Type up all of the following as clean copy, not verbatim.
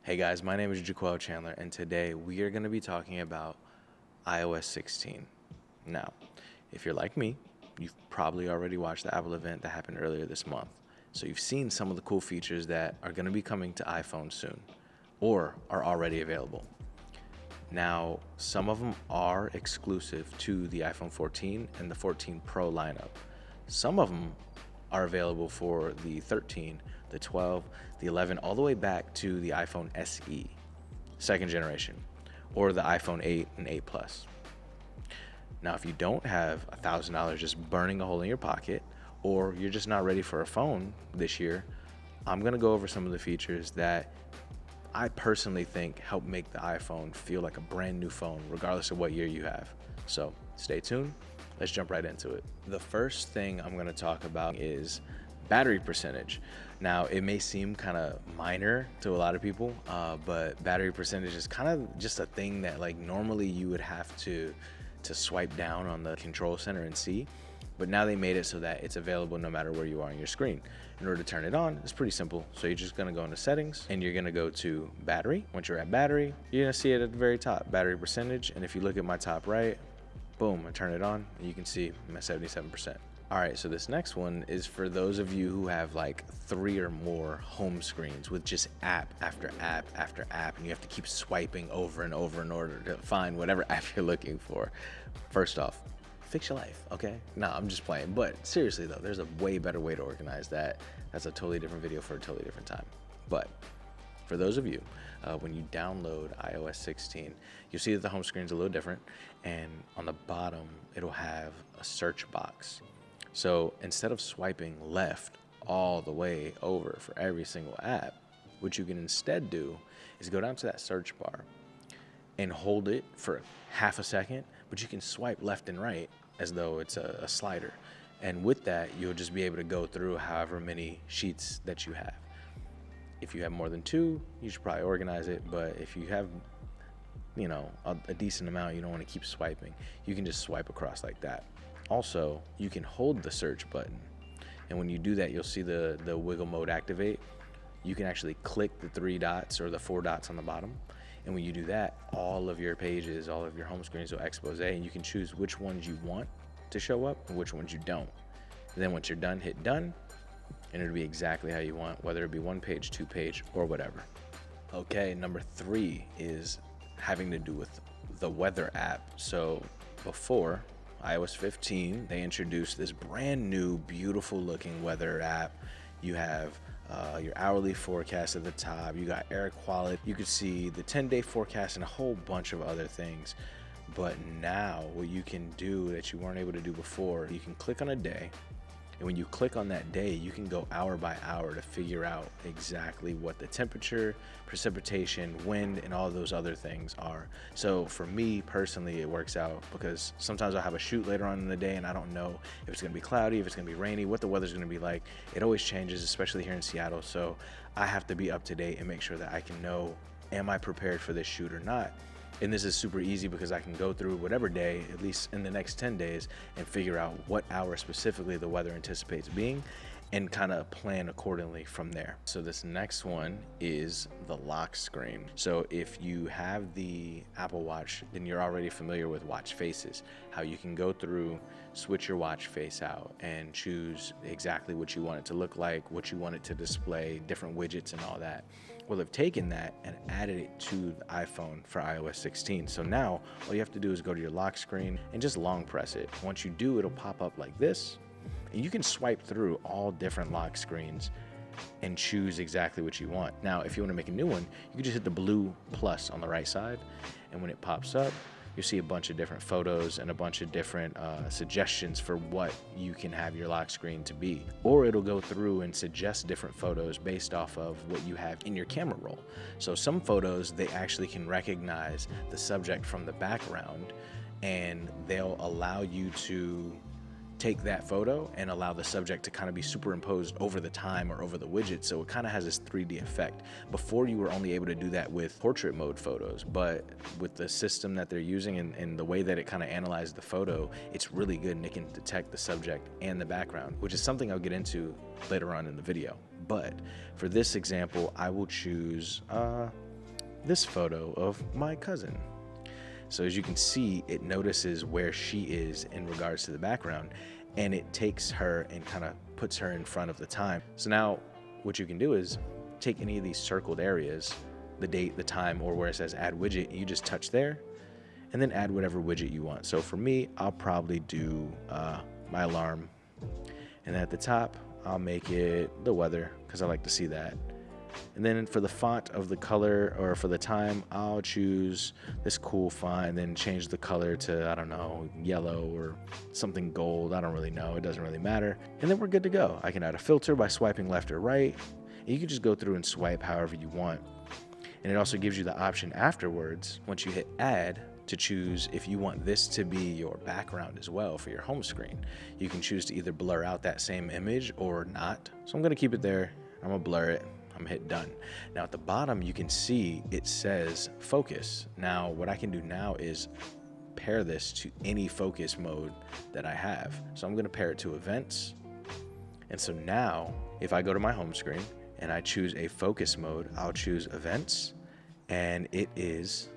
Hey guys, my name is Jaquel Chandler, and today we are going to be talking about iOS 16. Now, if you're like me, you've probably already watched the Apple event that happened earlier this month. So you've seen some of the cool features that are going to be coming to iPhone soon, or are already available. Now, some of them are exclusive to the iPhone 14 and the 14 Pro lineup. Some of them are available for the 13, the 12, the 11, all the way back to the iPhone SE, second generation, or the iPhone 8 and 8 Plus. Now, if you don't have $1,000 just burning a hole in your pocket, or you're just not ready for a phone this year, I'm gonna go over some of the features that I personally think help make the iPhone feel like a brand new phone, regardless of what year you have. So stay tuned. Let's jump right into it. The first thing I'm going to talk about is battery percentage. Now, it may seem kind of minor to a lot of people, but battery percentage is kind of just a thing that like normally you would have to swipe down on the control center and see. But now they made it so that it's available no matter where you are on your screen. In order to turn it on, it's pretty simple. So you're just gonna go into settings and you're gonna go to battery. Once you're at battery, you're gonna see it at the very top, battery percentage. And if you look at my top right, boom, I turn it on and you can see I'm at 77%. All right, so this next one is for those of you who have like 3 or more home screens with just app after app after app, and you have to keep swiping over and over in order to find whatever app you're looking for. First off, fix your life, okay? No, I'm just playing. But seriously though, there's a way better way to organize that. That's a totally different video for a totally different time. But for those of you, when you download iOS 16, you'll see that the home screen is a little different. And on the bottom, it'll have a search box. So instead of swiping left all the way over for every single app, what you can instead do is go down to that search bar and hold it for half a second, but you can swipe left and right as though it's a slider. And with that, you'll just be able to go through however many sheets that you have. If you have more than 2, you should probably organize it. But if you have, you know, a decent amount, you don't want to keep swiping, you can just swipe across like that. Also, you can hold the search button. And when you do that, you'll see the wiggle mode activate. You can actually click the 3 dots or the 4 dots on the bottom. And when you do that, all of your pages, all of your home screens will expose, and you can choose which ones you want to show up and which ones you don't. And then once you're done, hit done, and it'll be exactly how you want, whether it be 1 page, 2 page, or whatever. Okay, number 3 is having to do with the weather app. So before iOS 15, they introduced this brand new, beautiful looking weather app. You have your hourly forecast at the top, you got air quality, you could see the 10-day forecast and a whole bunch of other things. But now what you can do that you weren't able to do before, you can click on a day, and when you click on that day, you can go hour by hour to figure out exactly what the temperature, precipitation, wind, and all those other things are. So for me personally, it works out because sometimes I'll have a shoot later on in the day and I don't know if it's gonna be cloudy, if it's gonna be rainy, what the weather's gonna be like. It always changes, especially here in Seattle. So I have to be up to date and make sure that I can know, am I prepared for this shoot or not? And this is super easy because I can go through whatever day, at least in the next 10 days, and figure out what hour specifically the weather anticipates being and kind of plan accordingly from there. So this next one is the lock screen. So if you have the Apple Watch, then you're already familiar with watch faces, how you can go through, switch your watch face out and choose exactly what you want it to look like, what you want it to display, different widgets and all that. Well, they've taken that and added it to the iPhone for iOS 16. So now all you have to do is go to your lock screen and just long press it. Once you do, it'll pop up like this. And you can swipe through all different lock screens and choose exactly what you want. Now, if you want to make a new one, you can just hit the blue plus on the right side. And when it pops up, you'll see a bunch of different photos and a bunch of different suggestions for what you can have your lock screen to be. Or it'll go through and suggest different photos based off of what you have in your camera roll. So some photos, they actually can recognize the subject from the background, and they'll allow you to take that photo and allow the subject to kind of be superimposed over the time or over the widget. So it kind of has this 3D effect. Before, you were only able to do that with portrait mode photos, but with the system that they're using and the way that it kind of analyzed the photo, it's really good, and it can detect the subject and the background, which is something I'll get into later on in the video. But for this example, I will choose this photo of my cousin. So as you can see, it notices where she is in regards to the background, and it takes her and kind of puts her in front of the time. So now what you can do is take any of these circled areas, the date, the time, or where it says add widget, you just touch there and then add whatever widget you want. So for me, I'll probably do my alarm, and then at the top I'll make it the weather because I like to see that. And then for the font of the color, or for the time, I'll choose this cool font and then change the color to, I don't know, yellow or something gold. I don't really know. It doesn't really matter. And then we're good to go. I can add a filter by swiping left or right. And you can just go through and swipe however you want. And it also gives you the option afterwards, once you hit add, to choose if you want this to be your background as well for your home screen. You can choose to either blur out that same image or not. So I'm gonna keep it there. I'm gonna blur it. I'm gonna hit done. Now at the bottom, you can see it says focus. Now what I can do now is pair this to any focus mode that I have. So I'm gonna pair it to events. And so now if I go to my home screen and I choose a focus mode, I'll choose events, and it is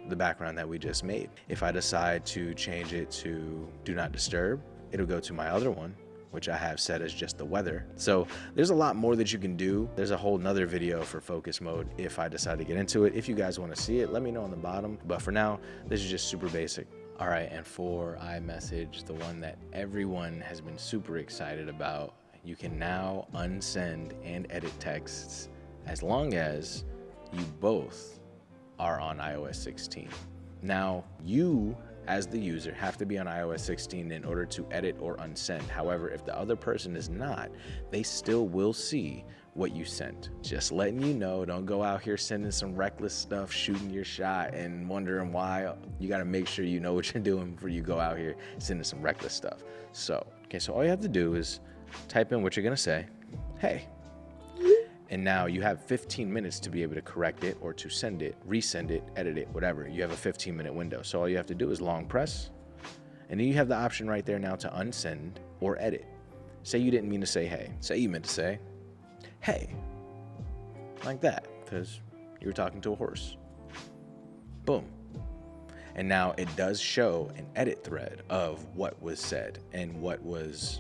the background that we just made. If I decide to change it to do not disturb, it'll go to my other one, which I have set as just the weather. So there's a lot more that you can do. There's a whole nother video for focus mode if I decide to get into it. If you guys want to see it, let me know on the bottom. But for now, this is just super basic. All right, and for iMessage, the one that everyone has been super excited about, you can now unsend and edit texts as long as you both are on iOS 16. Now, you as the user have to be on iOS 16 in order to edit or unsend. However, if the other person is not, they still will see what you sent. Just letting you know, don't go out here sending some reckless stuff, shooting your shot and wondering why. You gotta make sure you know what you're doing before you go out here sending some reckless stuff. So all you have to do is type in what you're gonna say, hey. And now you have 15 minutes to be able to correct it or to send it, resend it, edit it, whatever. You have a 15-minute window. So all you have to do is long press, and then you have the option right there now to unsend or edit. Say you didn't mean to say hey. Say you meant to say hey, like that, because you were talking to a horse. Boom. And now it does show an edit thread of what was said and what was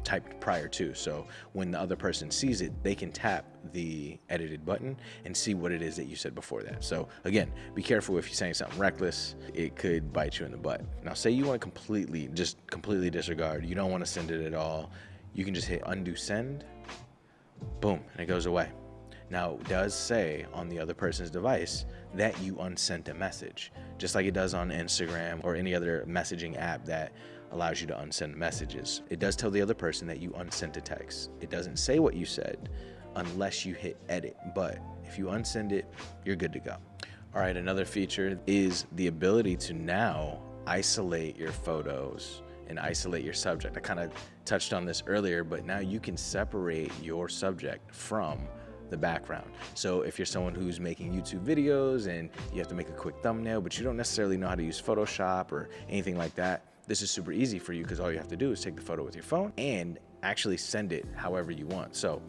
typed prior to. So when the other person sees it, they can tap the edited button and see what it is that you said before that. So again, be careful if you're saying something reckless, it could bite you in the butt. Now say you want to completely disregard, you don't want to send it at all, you can just hit undo send, boom, and it goes away. Now, it does say on the other person's device that you unsent a message, just like it does on Instagram or any other messaging app that allows you to unsend messages. It does tell the other person that you unsent a text. It doesn't say what you said unless you hit edit, but if you unsend it, you're good to go. All right, another feature is the ability to now isolate your photos and isolate your subject. I kind of touched on this earlier, but now you can separate your subject from the background. So if you're someone who's making YouTube videos and you have to make a quick thumbnail, but you don't necessarily know how to use Photoshop or anything like that, this is super easy for you because all you have to do is take the photo with your phone and actually send it however you want. So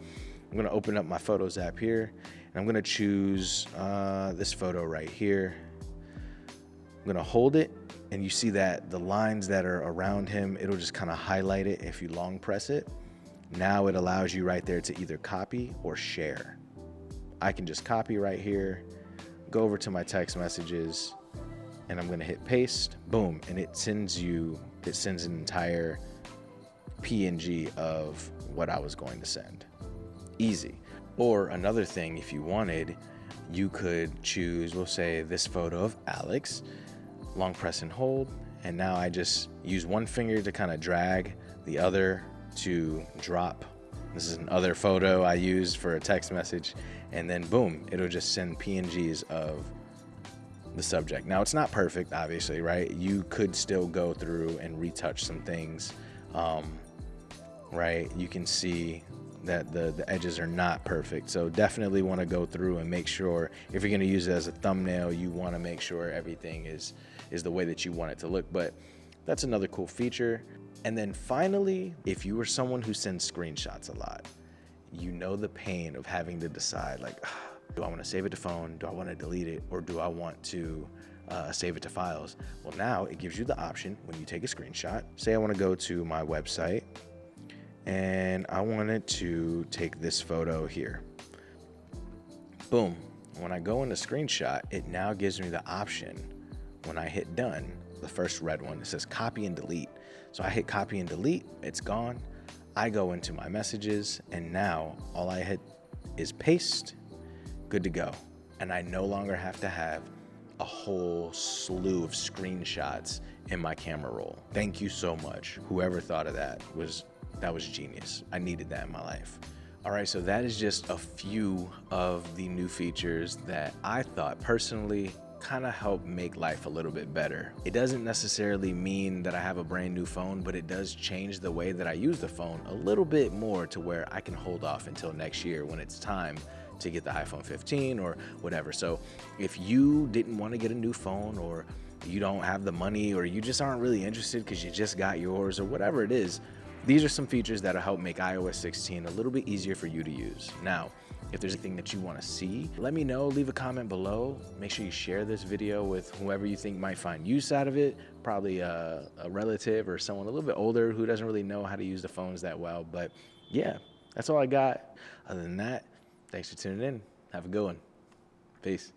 I'm gonna open up my Photos app here, and I'm gonna choose this photo right here. I'm gonna hold it, and you see that the lines that are around him, it'll just kind of highlight it if you long press it. Now it allows you right there to either copy or share. I can just copy right here, go over to my text messages, and I'm gonna hit paste, boom, and it sends an entire PNG of what I was going to send. Easy. Or another thing, if you wanted, you could choose, we'll say this photo of Alex, long press and hold, and now I just use one finger to kind of drag, the other to drop. This is another photo I used for a text message, and then boom, it'll just send PNGs of the subject. Now it's not perfect, obviously, right? You could still go through and retouch some things, right? You can see that the edges are not perfect, so definitely want to go through and make sure if you're going to use it as a thumbnail, you want to make sure everything is the way that you want it to look. But that's another cool feature. And then finally, if you are someone who sends screenshots a lot, you know the pain of having to decide, like, Do I want to save it to phone? Do I want to delete it? Or do I want to save it to files? Well, now it gives you the option when you take a screenshot. Say I want to go to my website and I wanted to take this photo here. Boom. When I go into screenshot, it now gives me the option when I hit done, the first red one, it says copy and delete. So I hit copy and delete, it's gone. I go into my messages and now all I hit is paste, good to go. And I no longer have to have a whole slew of screenshots in my camera roll. Thank you so much. Whoever thought of that was genius. I needed that in my life. All right, so that is just a few of the new features that I thought personally kind of help make life a little bit better. It doesn't necessarily mean that I have a brand new phone, but it does change the way that I use the phone a little bit more to where I can hold off until next year when it's time to get the iPhone 15 or whatever. So if you didn't want to get a new phone, or you don't have the money, or you just aren't really interested because you just got yours, or whatever it is, these are some features that'll help make iOS 16 a little bit easier for you to use. Now, if there's anything that you want to see, let me know, leave a comment below. Make sure you share this video with whoever you think might find use out of it, probably a relative or someone a little bit older who doesn't really know how to use the phones that well. But yeah, that's all I got. Other than that, thanks for tuning in. Have a good one. Peace.